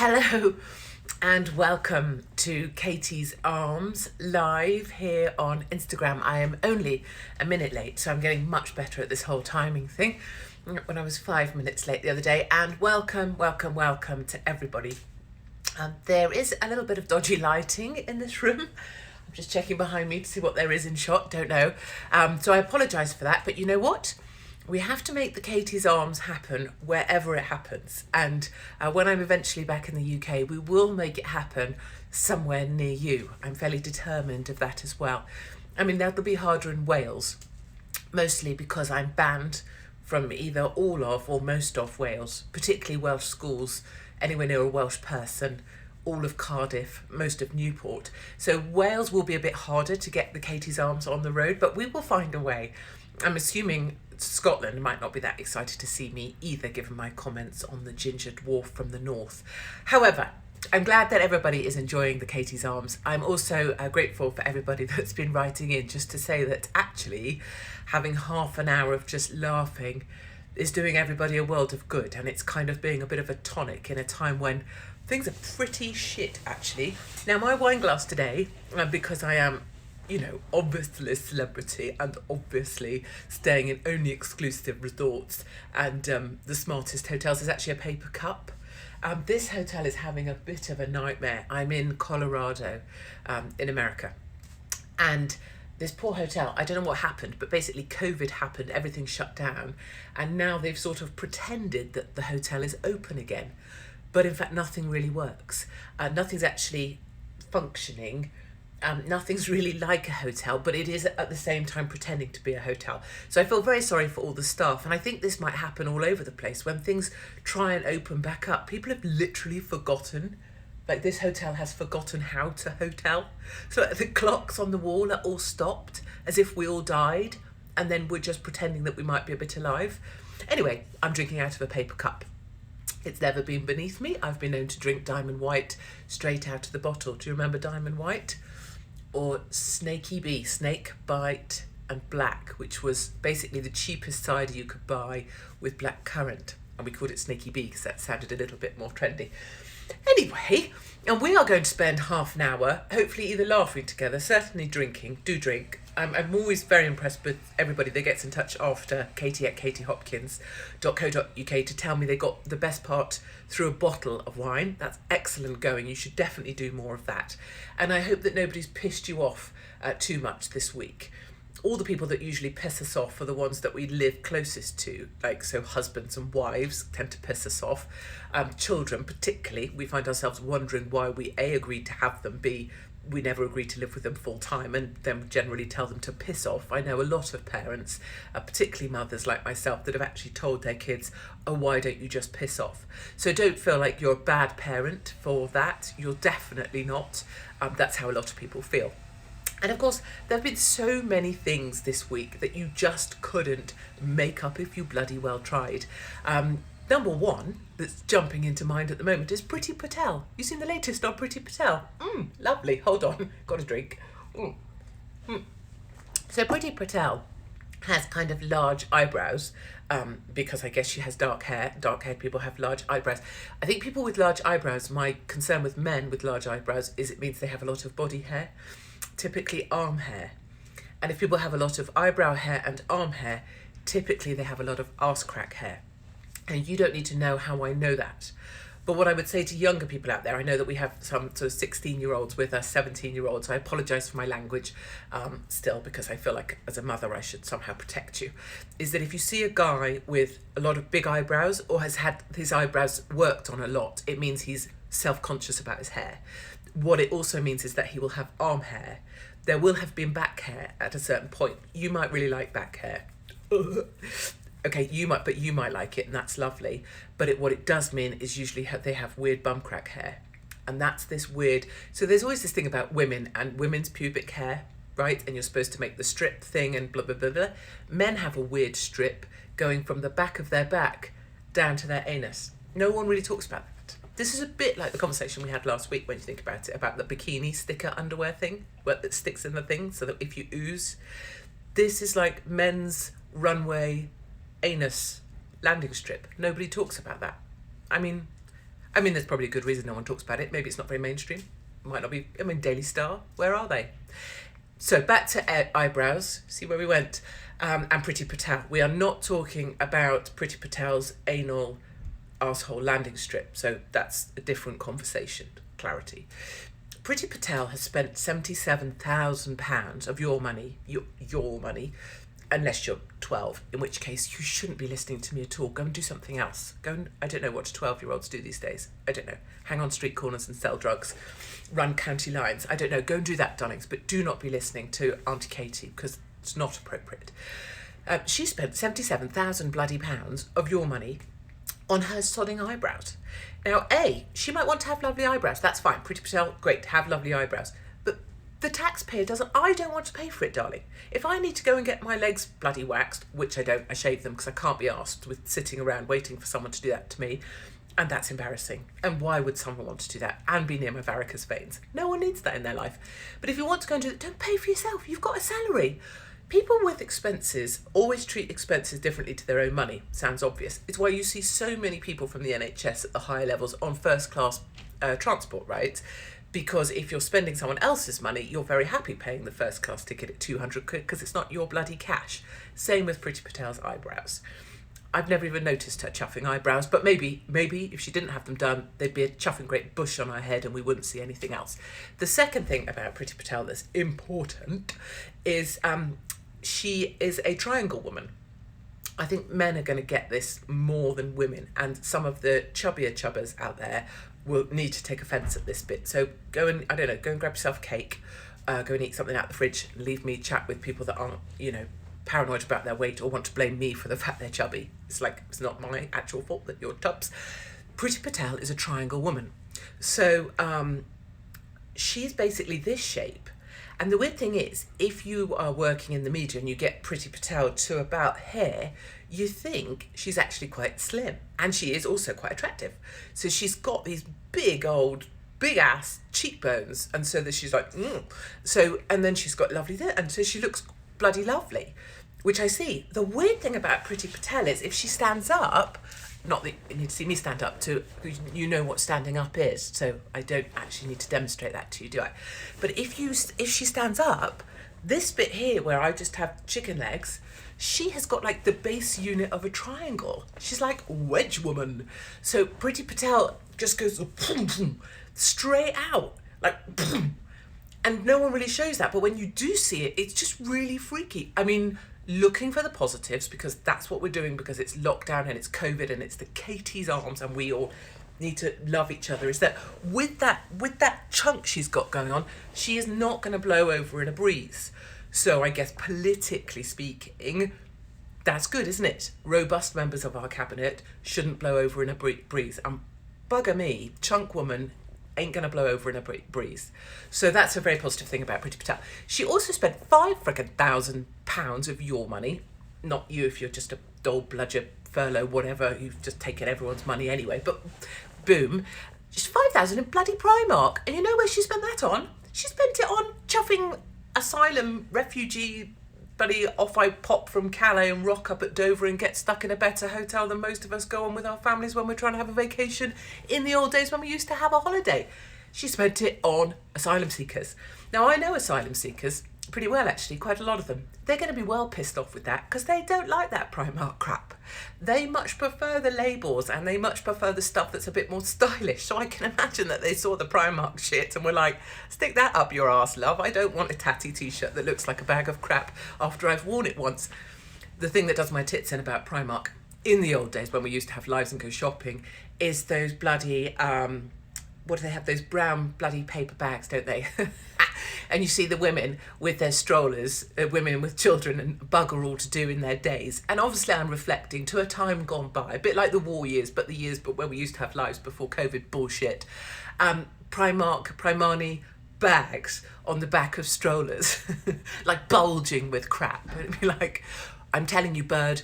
Hello and welcome to Katie's Arms live here on Instagram. I am only a minute late, so I'm getting much better at this whole timing thing when I was 5 minutes late the other day. And welcome to everybody. There is a little bit of dodgy lighting in this room. I'm just checking behind me to see what there is in shot, don't know. So I apologise for that, but you know what? We have to make the Katie's Arms happen wherever it happens. And when I'm eventually back in the UK, we will make it happen somewhere near you. I'm fairly determined of that as well. I mean, that'll be harder in Wales, mostly because I'm banned from either all of or most of Wales, particularly Welsh schools, anywhere near a Welsh person, all of Cardiff, most of Newport. So Wales will be a bit harder to get the Katie's Arms on the road, but we will find a way. I'm assuming Scotland might not be that excited to see me either, given my comments on the ginger dwarf from the north. However, I'm glad that everybody is enjoying the Katie's Arms. I'm also grateful for everybody that's been writing in, just to say that actually having half an hour of just laughing is doing everybody a world of good, and it's kind of being a bit of a tonic in a time when things are pretty shit, actually. Now, my wine glass today, because I am obviously a celebrity and obviously staying in only exclusive resorts and the smartest hotels, is actually a paper cup. This hotel is having a bit of a nightmare. I'm in Colorado, in America. And this poor hotel, I don't know what happened, but basically COVID happened, everything shut down. And now they've sort of pretended that the hotel is open again. But in fact, nothing really works. Nothing's actually functioning. Nothing's really like a hotel, but it is at the same time pretending to be a hotel. So I feel very sorry for all the staff, and I think this might happen all over the place. When things try and open back up, people have literally forgotten. Like, this hotel has forgotten how to hotel. So the clocks on the wall are all stopped, as if we all died, and then we're just pretending that we might be a bit alive. Anyway, I'm drinking out of a paper cup. It's never been beneath me. I've been known to drink Diamond White straight out of the bottle. Do you remember Diamond White? Or Snaky Bee, Snake Bite and Black, which was basically the cheapest cider you could buy with black currant. And we called it Snaky Bee because that sounded a little bit more trendy. Anyway, and we are going to spend half an hour, hopefully either laughing together, certainly drinking. Do drink. I'm always very impressed with everybody that gets in touch after katie@katiehopkins.co.uk to tell me they got the best part through a bottle of wine. That's excellent going. You should definitely do more of that. And I hope that nobody's pissed you off too much this week. All the people that usually piss us off are the ones that we live closest to, like, so husbands and wives tend to piss us off. Children particularly, we find ourselves wondering why we A, agreed to have them, B, we never agreed to live with them full time, and then generally tell them to piss off. I know a lot of parents, particularly mothers like myself, that have actually told their kids, oh, why don't you just piss off? So don't feel like you're a bad parent for that. You're definitely not. That's how a lot of people feel. And of course, there have been so many things this week that you just couldn't make up if you bloody well tried. Number one that's jumping into mind at the moment is Priti Patel. You seen the latest on Priti Patel? Lovely. Hold on. Got a drink. So Priti Patel has kind of large eyebrows, because I guess she has dark hair. Dark-haired people have large eyebrows. I think people with large eyebrows, my concern with men with large eyebrows is it means they have a lot of body hair, typically arm hair. And if people have a lot of eyebrow hair and arm hair, typically they have a lot of arse crack hair. And you don't need to know how I know that. But what I would say to younger people out there, I know that we have some sort of 16-year-olds with us, 17-year-olds, so I apologise for my language still, because I feel like as a mother I should somehow protect you, is that if you see a guy with a lot of big eyebrows or has had his eyebrows worked on a lot, it means he's self-conscious about his hair. What it also means is that he will have arm hair. There will have been back hair at a certain point. You might really like back hair. Okay, you might like it, and that's lovely. But what it does mean is usually they have weird bum crack hair. And that's this weird... So there's always this thing about women and women's pubic hair, right? And you're supposed to make the strip thing and blah, blah, blah, blah. Men have a weird strip going from the back of their back down to their anus. No one really talks about that. This is a bit like the conversation we had last week when you think about it, about the bikini sticker underwear thing, where it sticks in the thing so that if you ooze... This is like men's runway... anus landing strip. Nobody talks about that. I mean, I mean, there's probably a good reason no one talks about it. Maybe it's not very mainstream. Might not be. I mean, Daily Star, where are they? So back to eyebrows. See where we went. And Priti Patel. We are not talking about Priti Patel's anal arsehole landing strip. So that's a different conversation. Clarity. Priti Patel has spent £77,000 of your money, your money, unless you're 12, in which case you shouldn't be listening to me at all. Go and do something else. I don't know what 12-year-olds do these days. I don't know. Hang on street corners and sell drugs. Run county lines. I don't know. Go and do that, darlings. But do not be listening to Auntie Katie, because it's not appropriate. She spent 77,000 bloody pounds of your money on her sodding eyebrows. Now, she might want to have lovely eyebrows. That's fine. Priti Patel, great, have lovely eyebrows. But the taxpayer doesn't. I don't want to pay for it, darling. If I need to go and get my legs bloody waxed, which I don't, I shave them because I can't be asked with sitting around waiting for someone to do that to me. And that's embarrassing. And why would someone want to do that and be near my varicose veins? No one needs that in their life. But if you want to go and do it, don't pay for yourself. You've got a salary. People with expenses always treat expenses differently to their own money. Sounds obvious. It's why you see so many people from the NHS at the higher levels on first class transport, right? Because if you're spending someone else's money, you're very happy paying the first class ticket at 200 quid because it's not your bloody cash. Same with Priti Patel's eyebrows. I've never even noticed her chuffing eyebrows, but maybe if she didn't have them done, there'd be a chuffing great bush on her head and we wouldn't see anything else. The second thing about Priti Patel that's important is she is a triangle woman. I think men are going to get this more than women, and some of the chubbier chubbers out there will need to take offence at this bit. So go and grab yourself a cake, go and eat something out the fridge, and leave me chat with people that aren't, paranoid about their weight or want to blame me for the fact they're chubby. It's like, it's not my actual fault that you're tubs. Priti Patel is a triangle woman. So she's basically this shape. And the weird thing is, if you are working in the media and you get Priti Patel to about here, you think she's actually quite slim. And she is also quite attractive. So she's got these big ass cheekbones. And so that she's like, So, and then she's got lovely there. And so she looks bloody lovely, which I see. The weird thing about Priti Patel is if she stands up, not that you need to see me stand up to, you know what standing up is, so I don't actually need to demonstrate that to you, do I? But if she stands up, this bit here where I just have chicken legs, she has got like the base unit of a triangle. She's like wedge woman. So Priti Patel just goes straight out, like and no one really shows that, but when you do see it, it's just really freaky. I mean, looking for the positives, because that's what we're doing, because it's lockdown and it's COVID and it's the Katie's arms and we all need to love each other, is that with that chunk she's got going on, she is not going to blow over in a breeze. So I guess politically speaking, that's good, isn't it? Robust members of our cabinet shouldn't blow over in a breeze. And bugger me, chunk woman ain't going to blow over in a breeze. So that's a very positive thing about Priti Patel. She also spent £5,000 of your money, not you if you're just a dole, bludger, furlough, whatever, you've just taken everyone's money anyway, but boom, just 5,000 in bloody Primark. And you know where she spent that on? She spent it on chuffing asylum refugee buddy off I pop from Calais and rock up at Dover and get stuck in a better hotel than most of us go on with our families when we're trying to have a vacation in the old days when we used to have a holiday. She spent it on asylum seekers. Now, I know asylum seekers pretty well, actually, quite a lot of them. They're going to be well pissed off with that because they don't like that Primark crap. They much prefer the labels and they much prefer the stuff that's a bit more stylish. So I can imagine that they saw the Primark shit and were like, stick that up your arse, love. I don't want a tatty t-shirt that looks like a bag of crap after I've worn it once. The thing that does my tits in about Primark in the old days when we used to have lives and go shopping is those bloody, what do they have? Those brown bloody paper bags, don't they? And you see the women with their strollers, women with children and bugger all to do in their days. And obviously I'm reflecting to a time gone by, a bit like the war years, but the years where we used to have lives before COVID bullshit. Primani bags on the back of strollers, like bulging with crap. And it'd be like, I'm telling you, bird,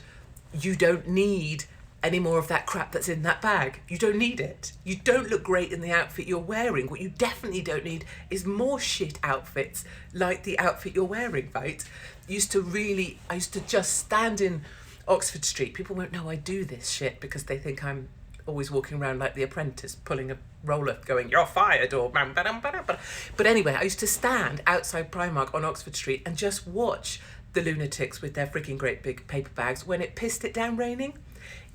you don't need any more of that crap that's in that bag. You don't need it. You don't look great in the outfit you're wearing. What you definitely don't need is more shit outfits like the outfit you're wearing, right? I used to just stand in Oxford Street. People won't know I do this shit because they think I'm always walking around like the apprentice, pulling a roller, going, "You're fired," or bam, ba-dum, ba-dum, ba-dum. But anyway, I used to stand outside Primark on Oxford Street and just watch the lunatics with their freaking great big paper bags when it pissed it down raining.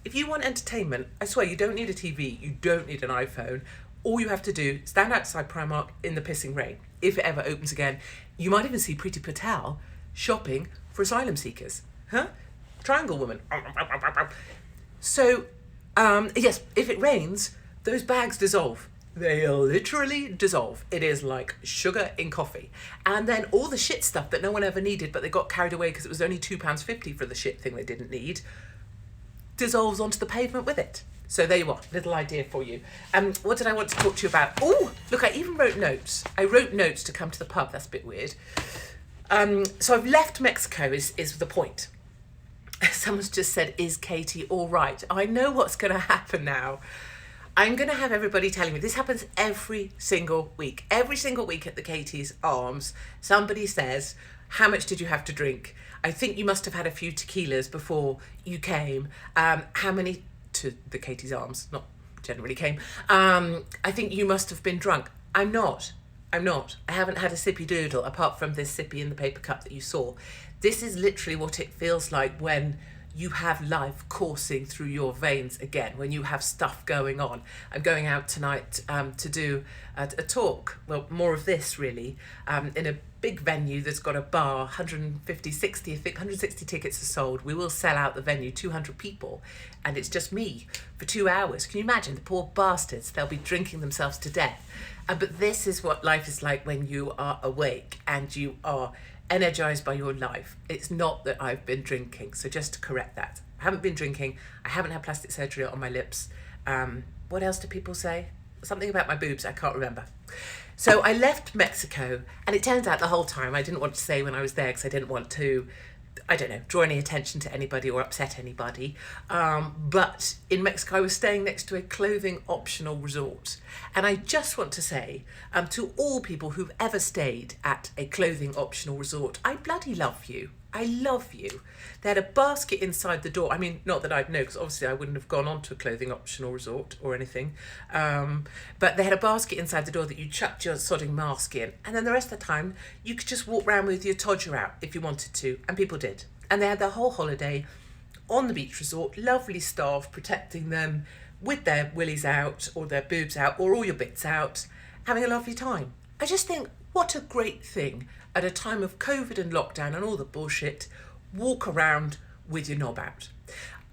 If you want entertainment, I swear you don't need a TV, you don't need an iPhone. All you have to do, stand outside Primark in the pissing rain, if it ever opens again. You might even see Priti Patel shopping for asylum seekers. Huh? Triangle woman. So, yes, if it rains, those bags dissolve. They literally dissolve. It is like sugar in coffee. And then all the shit stuff that no one ever needed, but they got carried away because it was only £2.50 for the shit thing they didn't need, dissolves onto the pavement with it. So there you are, little idea for you. What did I want to talk to you about? Oh, look, I even wrote notes. I wrote notes to come to the pub. That's a bit weird. So I've left Mexico is the point. Someone's just said, is Katie all right? I know what's going to happen now. I'm going to have everybody telling me. This happens every single week. Every single week at the Katie's Arms, somebody says, how much did you have to drink? I think you must have had a few tequilas before you came. How many to the Katie's Arms? Not generally came. I think you must have been drunk. I'm not. I haven't had a sippy doodle apart from this sippy in the paper cup that you saw. This is literally what it feels like when you have life coursing through your veins again, when you have stuff going on. I'm going out tonight to do a talk, well, more of this really, in a big venue that's got a bar, 160 tickets are sold. We will sell out the venue, 200 people, and it's just me for 2 hours. Can you imagine the poor bastards? They'll be drinking themselves to death. But this is what life is like when you are awake and you are energized by your life. It's not that I've been drinking, so just to correct that. I haven't been drinking. I haven't had plastic surgery on my lips. What else do people say? Something about my boobs, I can't remember. So I left Mexico, and it turns out the whole time I didn't want to say when I was there because I didn't want to, I don't know, draw any attention to anybody or upset anybody. But in Mexico, I was staying next to a clothing optional resort. And I just want to say to all people who've ever stayed at a clothing optional resort, I bloody love you. I love you. They had a basket inside the door. I mean, not that I'd know, because obviously I wouldn't have gone on to a clothing optional resort or anything. But they had a basket inside the door that you chucked your sodding mask in. And then the rest of the time, you could just walk around with your todger out if you wanted to. And people did. And they had their whole holiday on the beach resort, lovely staff protecting them with their willies out or their boobs out or all your bits out, having a lovely time. I just think, what a great thing at a time of COVID and lockdown and all the bullshit, walk around with your knob out.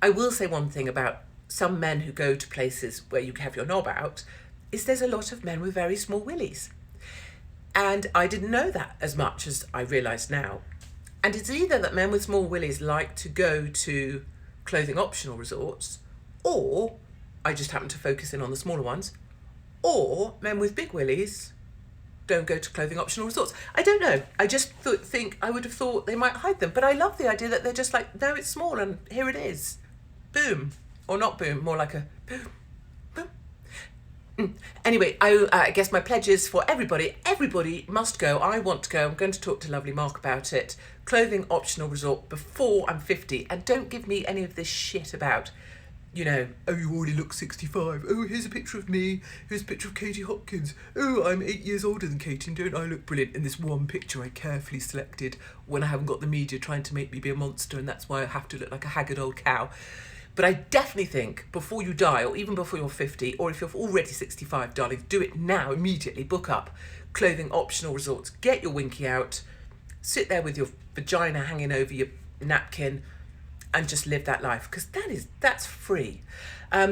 I will say one thing about some men who go to places where you have your knob out, is there's a lot of men with very small willies. And I didn't know that as much as I realise now. And it's either that men with small willies like to go to clothing optional resorts, or I just happen to focus in on the smaller ones, or men with big willies don't go to clothing optional resorts. I don't know. I just think I would have thought they might hide them. But I love the idea that they're just like, no, it's small and here it is. Boom. Or not boom, more like a boom. Boom. Anyway, I guess my pledge is for everybody. Everybody must go. I want to go. I'm going to talk to lovely Mark about it. Clothing optional resort before I'm 50. And don't give me any of this shit about, you know, oh, you already look 65. Oh, here's a picture of me. Here's a picture of Katie Hopkins. Oh, I'm 8 years older than Katie, and don't I look brilliant in this one picture I carefully selected when I haven't got the media trying to make me be a monster, and that's why I have to look like a haggard old cow. But I definitely think before you die, or even before you're 50, or if you're already 65, darling, do it now, immediately. Book up clothing optional resorts. Get your winky out. Sit there with your vagina hanging over your napkin and just live that life, because that's free.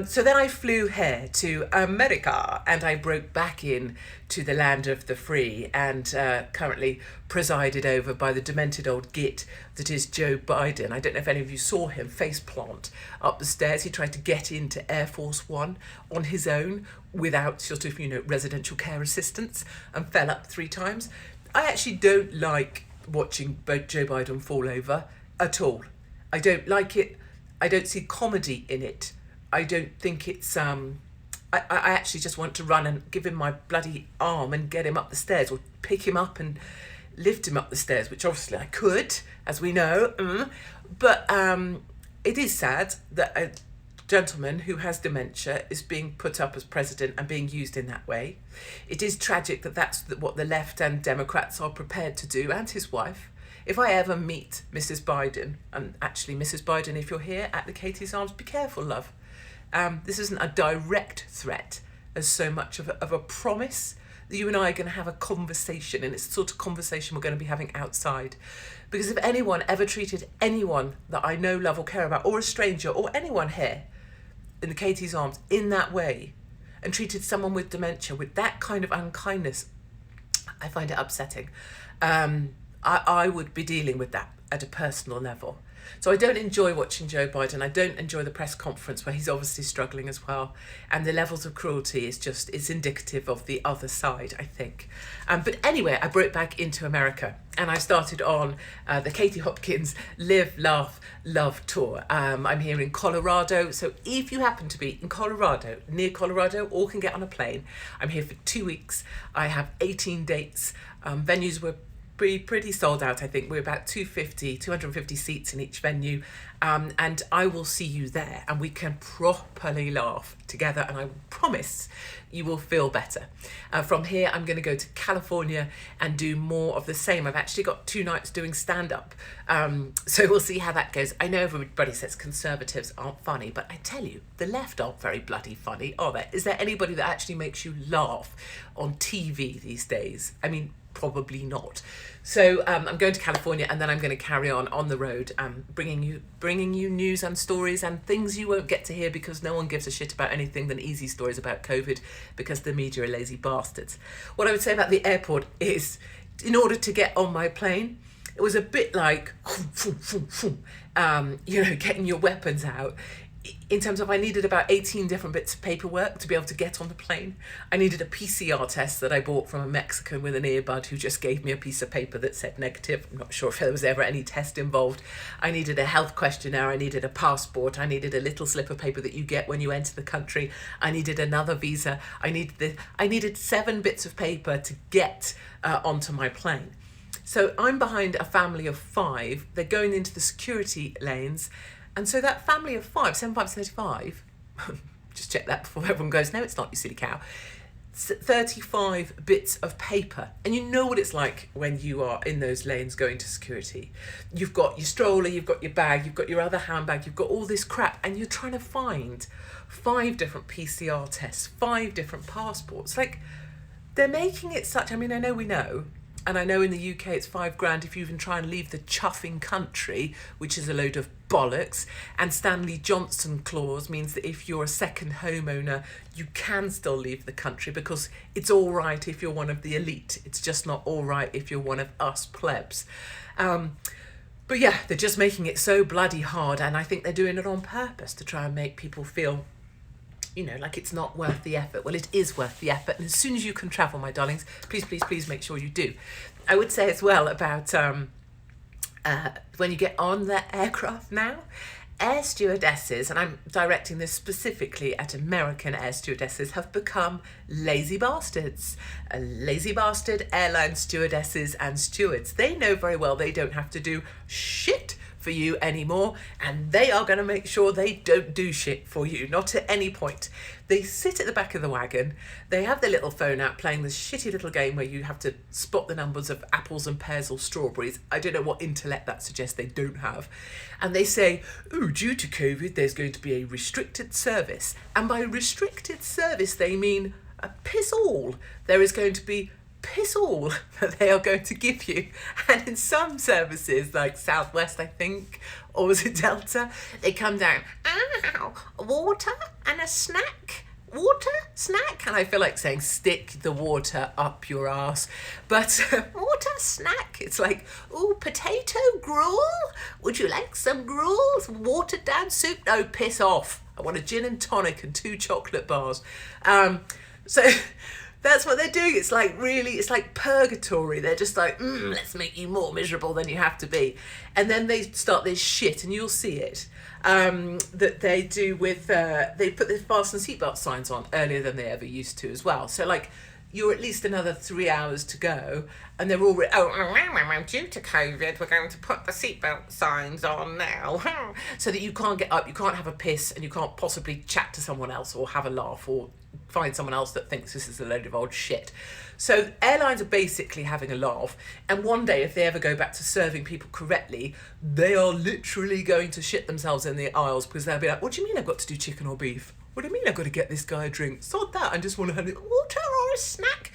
So then I flew here to America, and I broke back in to the land of the free, and currently presided over by the demented old git that is Joe Biden. I don't know if any of you saw him face plant up the stairs. He tried to get into Air Force One on his own without sort of, residential care assistance, and fell up 3 times. I actually don't like watching Joe Biden fall over at all. I don't like it. I don't see comedy in it. I don't think it's, I actually just want to run and give him my bloody arm and get him up the stairs, or pick him up and lift him up the stairs, which obviously I could, as we know. But it is sad that gentleman who has dementia is being put up as president and being used in that way. It is tragic that that's what the left and Democrats are prepared to do, and his wife. If I ever meet Mrs. Biden, and actually Mrs. Biden, if you're here at the Katie's Arms, be careful, love. This isn't a direct threat as so much of a promise that you and I are going to have a conversation, and it's the sort of conversation we're going to be having outside. Because if anyone ever treated anyone that I know, love or care about, or a stranger, or anyone here in the Katie's Arms in that way, and treated someone with dementia with that kind of unkindness, I find it upsetting. I would be dealing with that at a personal level. So I don't enjoy watching Joe Biden. I don't enjoy the press conference where he's obviously struggling as well. And the levels of cruelty it's indicative of the other side, I think. But anyway, I brought it back into America and I started on the Katie Hopkins Live, Laugh, Love tour. I'm here in Colorado. So if you happen to be in Colorado, near Colorado, or can get on a plane, I'm here for 2 weeks. I have 18 dates. Venues were pretty sold out, I think. We're about 250 seats in each venue, and I will see you there and we can properly laugh together, and I promise you will feel better. From here I'm going to go to California and do more of the same. I've actually got 2 nights doing stand-up, so we'll see how that goes. I know everybody says conservatives aren't funny, but I tell you, the left aren't very bloody funny, are they? Is there anybody that actually makes you laugh on TV these days? I mean, probably not. So I'm going to California, and then I'm going to carry on the road, bringing you news and stories and things you won't get to hear because no one gives a shit about anything than easy stories about COVID, because the media are lazy bastards. What I would say about the airport is, in order to get on my plane, it was a bit like getting your weapons out. In terms of, I needed about 18 different bits of paperwork to be able to get on the plane. I needed a PCR test that I bought from a Mexican with an earbud who just gave me a piece of paper that said negative. I'm not sure if there was ever any test involved. I needed a health questionnaire. I needed a passport. I needed a little slip of paper that you get when you enter the country. I needed another visa. I needed 7 bits of paper to get onto my plane. So I'm behind a family of 5. They're going into the security lanes. And so that family of 5, 7535, just check that before everyone goes, no, it's not, you silly cow. 35 bits of paper. And you know what it's like when you are in those lanes going to security. You've got your stroller, you've got your bag, you've got your other handbag, you've got all this crap, and you're trying to find 5 different PCR tests, 5 different passports. Like, they're making it such, I mean, I know we know, and I know in the UK it's £5,000 if you even try and leave the chuffing country, which is a load of bollocks. And Stanley Johnson clause means that if you're a second homeowner, you can still leave the country because it's all right if you're one of the elite. It's just not all right if you're one of us plebs. But yeah, they're just making it so bloody hard, and I think they're doing it on purpose to try and make people feel, like it's not worth the effort. Well, it is worth the effort. And as soon as you can travel, my darlings, please, please, please make sure you do. I would say as well about when you get on the aircraft now, air stewardesses, and I'm directing this specifically at American air stewardesses, have become lazy bastards. Lazy bastard airline stewardesses and stewards. They know very well they don't have to do shit for you anymore, and they are going to make sure they don't do shit for you, not at any point. They sit at the back of the wagon, they have their little phone out playing this shitty little game where you have to spot the numbers of apples and pears or strawberries. I don't know what intellect that suggests they don't have. And they say, due to COVID, there's going to be a restricted service. And by restricted service, they mean piss all. There is going to be piss all that they are going to give you. And in some services, like Southwest, I think, or was it Delta, they come down, water and a snack. Water, snack, and I feel like saying stick the water up your ass, but water, snack, it's like, potato gruel, would you like some gruel, some watered down soup? No, piss off, I want a gin and tonic and 2 chocolate bars. So that's what they're doing. It's like it's like purgatory. They're just like, let's make you more miserable than you have to be. And then they start this shit, and you'll see it, that they do with, they put the fasten seatbelt signs on earlier than they ever used to as well. So like, you're at least another 3 hours to go, and they're all due to COVID, we're going to put the seatbelt signs on now, so that you can't get up, you can't have a piss, and you can't possibly chat to someone else or have a laugh or find someone else that thinks this is a load of old shit. So airlines are basically having a laugh, and one day if they ever go back to serving people correctly, they are literally going to shit themselves in the aisles, because they'll be like, what do you mean I've got to do chicken or beef? What do you mean I've got to get this guy a drink? Sod that, I just want to have a water or a snack.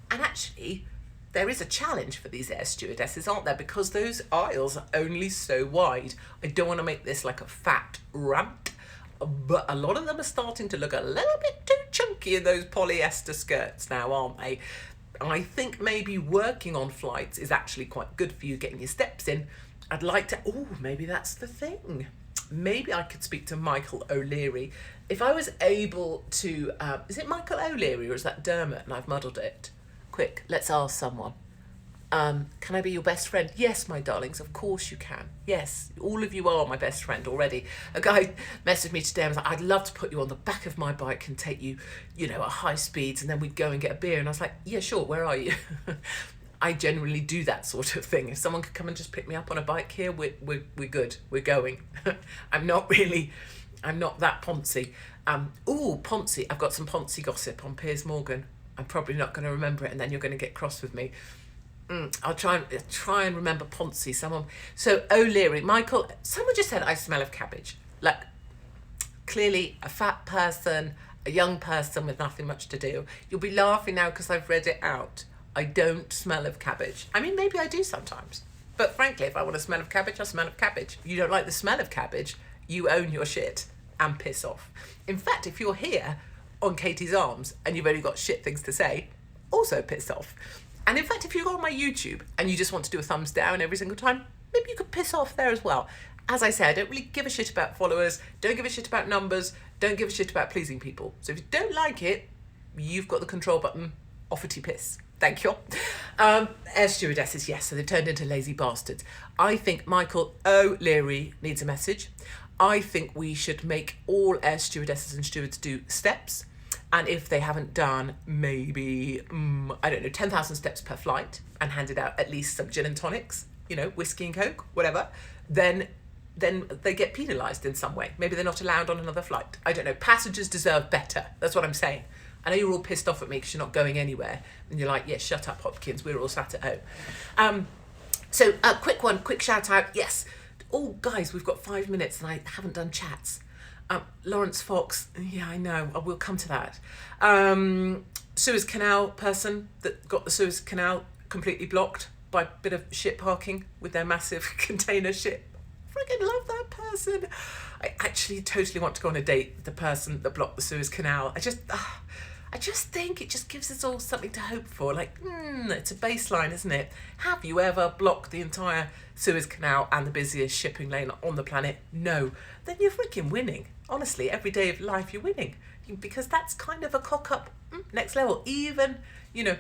And actually, there is a challenge for these air stewardesses, aren't there? Because those aisles are only so wide. I don't want to make this like a fat rant, but a lot of them are starting to look a little bit too chunky in those polyester skirts now, aren't they? I think maybe working on flights is actually quite good for you, getting your steps in. I'd like to, maybe that's the thing. Maybe I could speak to Michael O'Leary. If I was able to, is it Michael O'Leary or is that Dermot and I've muddled it? Quick, let's ask someone. Can I be your best friend? Yes, my darlings, of course you can. Yes, all of you are my best friend already. A guy messaged me today and was like, I'd love to put you on the back of my bike and take you, at high speeds, and then we'd go and get a beer. And I was like, yeah, sure, where are you? I generally do that sort of thing. If someone could come and just pick me up on a bike here, we're good. We're going. I'm not that poncy. Poncy. I've got some poncy gossip on Piers Morgan. I'm probably not going to remember it, and then you're going to get cross with me. I'll try and remember poncy. So O'Leary, Michael, someone just said I smell of cabbage. Like, clearly a fat person, a young person with nothing much to do. You'll be laughing now because I've read it out. I don't smell of cabbage. I mean, maybe I do sometimes. But frankly, if I want to smell of cabbage, I smell of cabbage. If you don't like the smell of cabbage, you own your shit and piss off. In fact, if you're here on Katie's Arms and you've only got shit things to say, also piss off. And in fact, if you go on my YouTube and you just want to do a thumbs down every single time, maybe you could piss off there as well. As I say, I don't really give a shit about followers, don't give a shit about numbers, don't give a shit about pleasing people. So if you don't like it, you've got the control button, offity piss. Thank you. Air stewardesses, yes, so they've turned into lazy bastards. I think Michael O'Leary needs a message. I think we should make all air stewardesses and stewards do steps. And if they haven't done maybe, 10,000 steps per flight and handed out at least some gin and tonics, whiskey and coke, whatever, then they get penalised in some way. Maybe they're not allowed on another flight. I don't know. Passengers deserve better. That's what I'm saying. I know you're all pissed off at me because you're not going anywhere. And you're like, yeah, shut up, Hopkins. We're all sat at home. So quick shout out. Yes. Oh, guys, we've got 5 minutes and I haven't done chats. Lawrence Fox, yeah, I know, we'll come to that. Suez Canal person that got the Suez Canal completely blocked by a bit of shit parking with their massive container ship. Freaking love that person. I actually totally want to go on a date with the person that blocked the Suez Canal. I just think it just gives us all something to hope for. Like, it's a baseline, isn't it? Have you ever blocked the entire Suez Canal and the busiest shipping lane on the planet? No. Then you're freaking winning. Honestly, every day of life you're winning. Because that's kind of a cock-up next level. Even,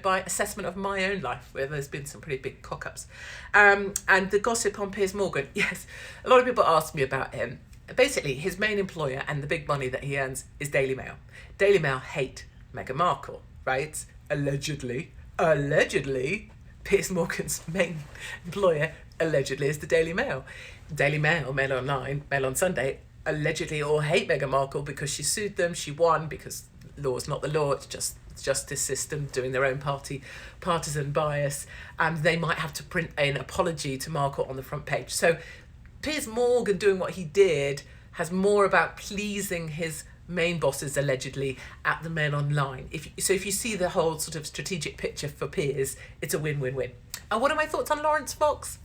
by assessment of my own life, where there's been some pretty big cock-ups. And the gossip on Piers Morgan, yes. A lot of people ask me about him. Basically, his main employer and the big money that he earns is Daily Mail. Daily Mail hate Meghan Markle, right? Allegedly, Piers Morgan's main employer allegedly is the Daily Mail. Daily Mail, Mail Online, Mail on Sunday, allegedly all hate Meghan Markle because she sued them. She won because law's not the law. It's just justice system doing their own partisan bias. And they might have to print an apology to Markle on the front page. So Piers Morgan doing what he did has more about pleasing his main bosses allegedly at the Mail Online. If you see the whole sort of strategic picture for Piers, it's a win-win-win. And what are my thoughts on Lawrence Fox?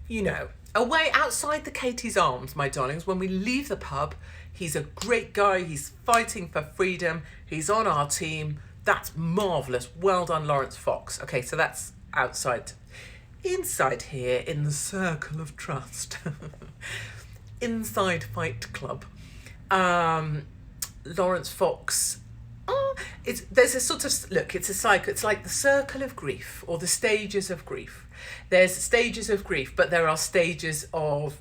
Away outside the Katie's Arms, my darlings, when we leave the pub, he's a great guy, he's fighting for freedom, he's on our team. That's marvellous. Well done, Lawrence Fox. Okay, so that's outside. Inside here, in the circle of trust, inside Fight Club, Lawrence Fox, there's a sort of, look, it's a cycle, it's like the circle of grief or the stages of grief. There's stages of grief, but there are stages of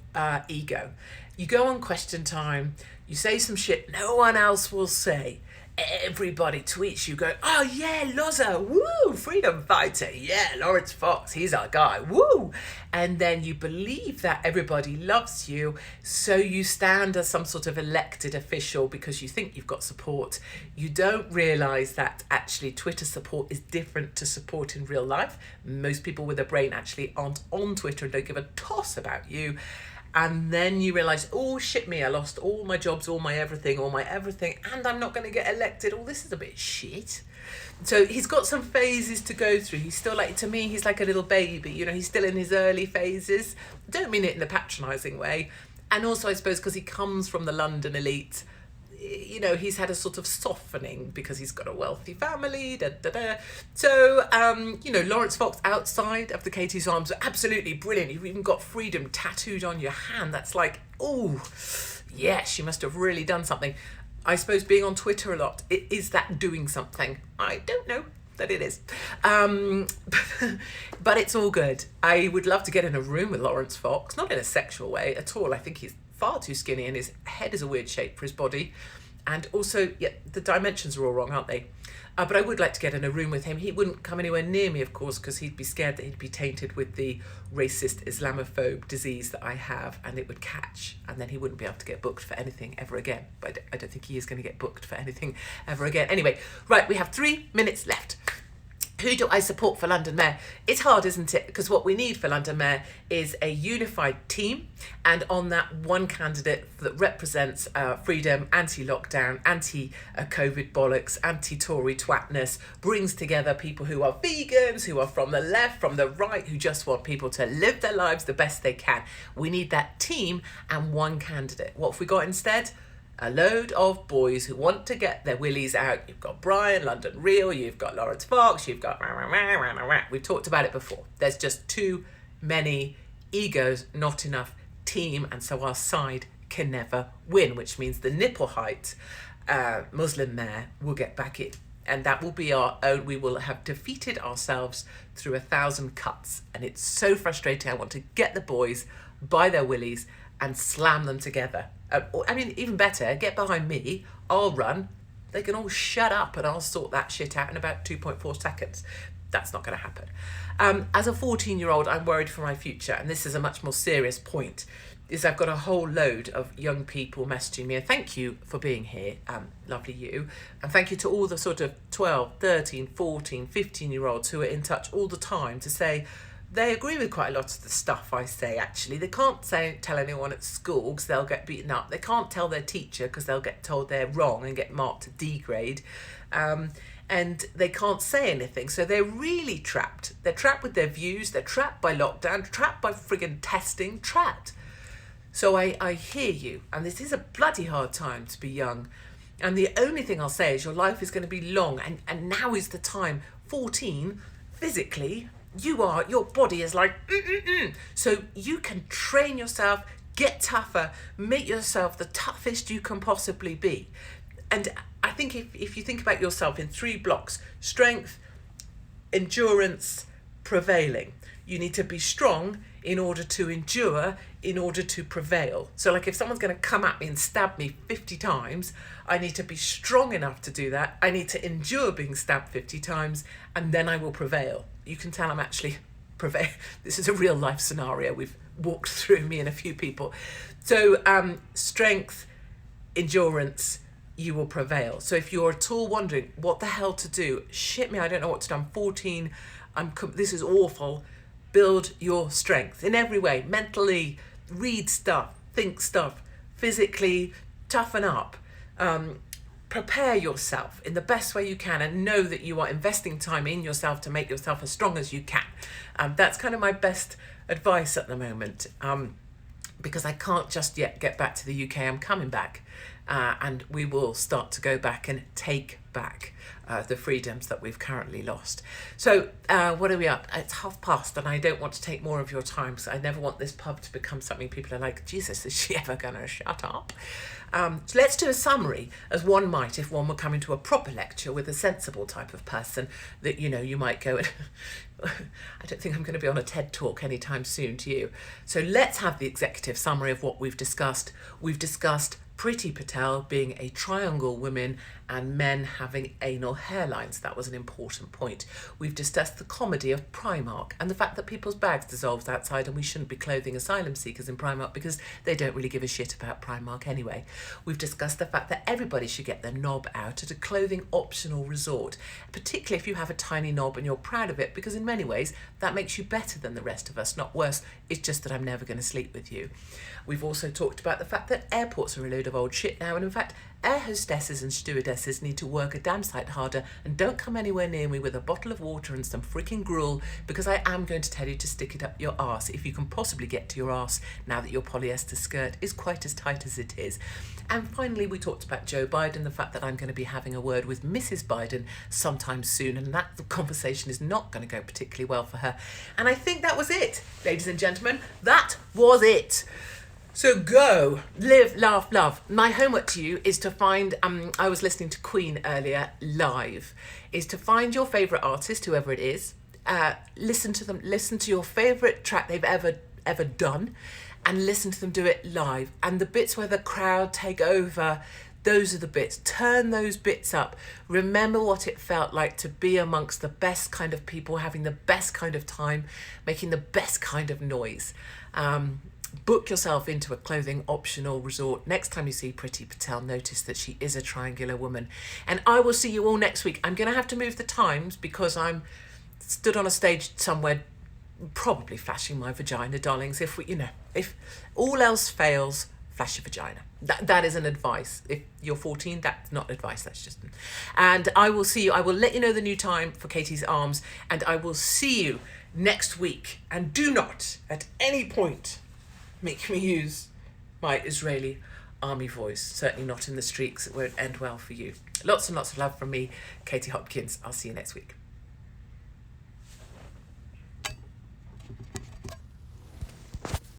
ego. You go on Question Time, you say some shit no one else will say. everybody tweets you going, oh yeah, Loza, woo, freedom fighter, yeah, Lawrence Fox, he's our guy, woo. And then you believe that everybody loves you, so you stand as some sort of elected official because you think you've got support. You don't realise that actually Twitter support is different to support in real life. Most people with a brain actually aren't on Twitter and don't give a toss about you. And then you realise, oh shit me, I lost all my jobs, all my everything, and I'm not going to get elected. Oh, this is a bit shit. So he's got some phases to go through. He's still like, to me, he's like a little baby. You know, he's still in his early phases. Don't mean it in a patronising way. And also, I suppose, because he comes from the London elite, you know, he's had a sort of softening because he's got a wealthy family, So, you know, Lawrence Fox outside of the Katie's Arms are absolutely brilliant. You've even got freedom tattooed on your hand. That's like, oh, yes, you must have really done something. I suppose being on Twitter a lot, is that doing something? I don't know that it is. But it's all good. I would love to get in a room with Lawrence Fox, not in a sexual way at all. I think he's far too skinny and his head is a weird shape for his body, and also the dimensions are all wrong, aren't they? But I would like to get in a room with him. He wouldn't come anywhere near me, of course, because he'd be scared that he'd be tainted with the racist Islamophobe disease that I have, and it would catch, and then he wouldn't be able to get booked for anything ever again. But I don't think he is going to get booked for anything ever again. Anyway, right, we have 3 minutes left. Who do I support for London Mayor? It's hard, isn't it? Because what we need for London Mayor is a unified team, and on that, one candidate that represents freedom, anti-lockdown, anti-COVID bollocks, anti-Tory twatness, brings together people who are vegans, who are from the left, from the right, who just want people to live their lives the best they can. We need that team and one candidate. What have we got instead? A load of boys who want to get their willies out. You've got Brian, London Real, you've got Lawrence Fox, you've got... We've talked about it before. There's just too many egos, not enough team, and so our side can never win, which means the nipple height Muslim mayor will get back in. And that will be our own. We will have defeated ourselves through 1,000 cuts. And it's so frustrating. I want to get the boys by their willies and slam them together. I mean, even better, get behind me, I'll run, they can all shut up and I'll sort that shit out in about 2.4 seconds. That's not going to happen. As a 14-year-old, I'm worried for my future, and this is a much more serious point, is I've got a whole load of young people messaging me, and thank you for being here, lovely you, and thank you to all the sort of 12, 13, 14, 15-year-olds who are in touch all the time to say, they agree with quite a lot of the stuff I say, actually. They can't tell anyone at school because they'll get beaten up. They can't tell their teacher because they'll get told they're wrong and get marked a D grade. And they can't say anything. So they're really trapped. They're trapped with their views. They're trapped by lockdown, trapped by friggin' testing, trapped. So I hear you. And this is a bloody hard time to be young. And the only thing I'll say is your life is going to be long. And now is the time. 14, physically... your body is like, So you can train yourself, get tougher, make yourself the toughest you can possibly be. And I think if you think about yourself in 3 blocks, strength, endurance, prevailing. You need to be strong in order to endure, in order to prevail. So like if someone's going to come at me and stab me 50 times, I need to be strong enough to do that. I need to endure being stabbed 50 times, and then I will prevail. You can tell I'm actually prevail. This is a real life scenario we've walked through, me and a few people. So strength, endurance, you will prevail. So if you're at all wondering what the hell to do, shit me, I don't know what to do. I'm 14. This is awful. Build your strength in every way. Mentally, read stuff, think stuff. Physically, toughen up. Prepare yourself in the best way you can, and know that you are investing time in yourself to make yourself as strong as you can. That's kind of my best advice at the moment, because I can't just yet get back to the UK. I'm coming back, and we will start to go back and take back the freedoms that we've currently lost. So what are we up? It's past, and I don't want to take more of your time, so I never want this pub to become something people are like, Jesus, is she ever going to shut up? So let's do a summary, as one might if one were coming to a proper lecture with a sensible type of person that, you know, you might go and I don't think I'm going to be on a TED talk anytime soon to you. So let's have the executive summary of what we've discussed. We've discussed Priti Patel being a triangle woman and men having anal hairlines. That was an important point. We've discussed the comedy of Primark and the fact that people's bags dissolved outside and we shouldn't be clothing asylum seekers in Primark because they don't really give a shit about Primark anyway. We've discussed the fact that everybody should get their knob out at a clothing optional resort, particularly if you have a tiny knob and you're proud of it, because in many ways that makes you better than the rest of us, not worse. It's just that I'm never going to sleep with you. We've also talked about the fact that airports are a load of old shit now, and in fact air hostesses and stewardesses need to work a damn sight harder, and don't come anywhere near me with a bottle of water and some freaking gruel, because I am going to tell you to stick it up your arse if you can possibly get to your arse now that your polyester skirt is quite as tight as it is. And finally, we talked about Joe Biden, the fact that I'm going to be having a word with Mrs. Biden sometime soon, and that the conversation is not going to go particularly well for her. And I think that was it, ladies and gentlemen. That was it. So go, live, laugh, love. My homework to you is to find, I was listening to Queen earlier live, is to find your favourite artist, whoever it is, listen to them, listen to your favourite track they've ever done, and listen to them do it live. And the bits where the crowd take over, those are the bits. Turn those bits up. Remember what it felt like to be amongst the best kind of people, having the best kind of time, making the best kind of noise. Book yourself into a clothing optional resort. Next time you see Priti Patel, notice that she is a triangular woman. And I will see you all next week. I'm going to have to move the times because I'm stood on a stage somewhere probably flashing my vagina, darlings. If all else fails, flash your vagina. That is an advice. If you're 14, that's not advice, that's just... And I will see you. I will let you know the new time for Katie's Arms, and I will see you next week. And do not, at any point, make me use my Israeli army voice. Certainly not in the streets. It won't end well for you. Lots and lots of love from me, Katie Hopkins. I'll see you next week.